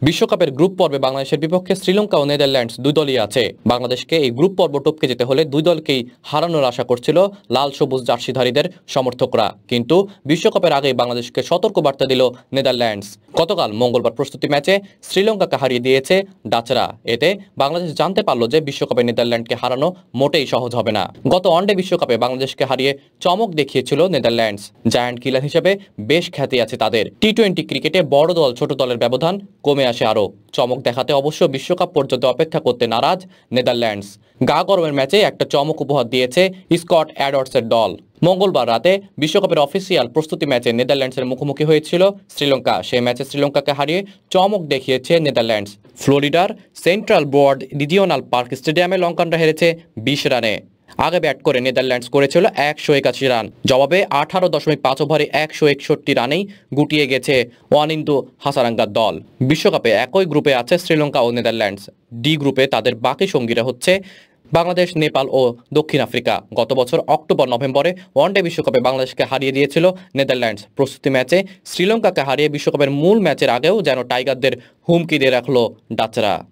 বিশ্বকাপের গ্রুপ পর্বে বাংলাদেশের বিপক্ষে শ্রীলঙ্কা ও নেদারল্যান্ডস দুই দলই আছে। বাংলাদেশকে এই গ্রুপ পর্ব টপকে যেতে হলে দুই দলকেই হারানোর আশা করছিল লাল সবুজ জার্সিধারীদের সমর্থকরা, কিন্তু বিশ্বকাপের আগেই বাংলাদেশকে সতর্কবার্তা দিল নেদারল্যান্ডস। গতকাল মঙ্গলবার প্রস্তুতি ম্যাচে শ্রীলঙ্কাকে হারিয়ে দিয়েছে ডাচরা। এতে বাংলাদেশ জানতে পারল যে বিশ্বকাপে নেদারল্যান্ডকে হারানো মোটেই সহজ হবে না। গত ওয়ানডে বিশ্বকাপে বাংলাদেশকে হারিয়ে চমক দেখিয়েছিল নেদারল্যান্ডস। জায়ান্ট কিলার হিসেবে বেশ খ্যাতি আছে তাদের। টি-20 ক্রিকেটে বড় দল ছোট দলের ব্যবধান কমে আসে আরও। চমক দেখাতে অবশ্য বিশ্বকাপ পর্যন্ত অপেক্ষা করতে নারাজ নেদারল্যান্ডস। গা গরমের ম্যাচে একটা চমক উপহার দিয়েছে স্কট অ্যাডওয়ার্ডসের দল। মঙ্গলবার রাতে বিশ্বকাপের অফিসিয়াল প্রস্তুতি ম্যাচে নেদারল্যান্ডসের মুখোমুখি হয়েছিল শ্রীলঙ্কা। সেই ম্যাচে শ্রীলঙ্কাকে হারিয়ে চমক দেখিয়েছে নেদারল্যান্ডস। ফ্লোরিডার সেন্ট্রাল বোর্ড রিজিওনাল পার্ক স্টেডিয়ামে লঙ্কানরা হেরেছে 20 রানে। আগে ব্যাট করে নেদারল্যান্ডস করেছিল 181 রান, জবাবে 18.5 ওভারে 161 রানেই গুটিয়ে গেছে ওয়ানিন্দু হাসারাঙ্গার দল। বিশ্বকাপে একই গ্রুপে আছে শ্রীলঙ্কা ও নেদারল্যান্ডস। ডি গ্রুপে তাদের বাকি সঙ্গীরা হচ্ছে বাংলাদেশ, নেপাল ও দক্ষিণ আফ্রিকা। গত বছর অক্টোবর-নভেম্বরে ওয়ানডে বিশ্বকাপে বাংলাদেশকে হারিয়ে দিয়েছিল নেদারল্যান্ডস। প্রস্তুতি ম্যাচে শ্রীলঙ্কাকে হারিয়ে বিশ্বকাপের মূল ম্যাচের আগেও যেন টাইগারদের হুমকি দিয়ে রাখল ডাচরা।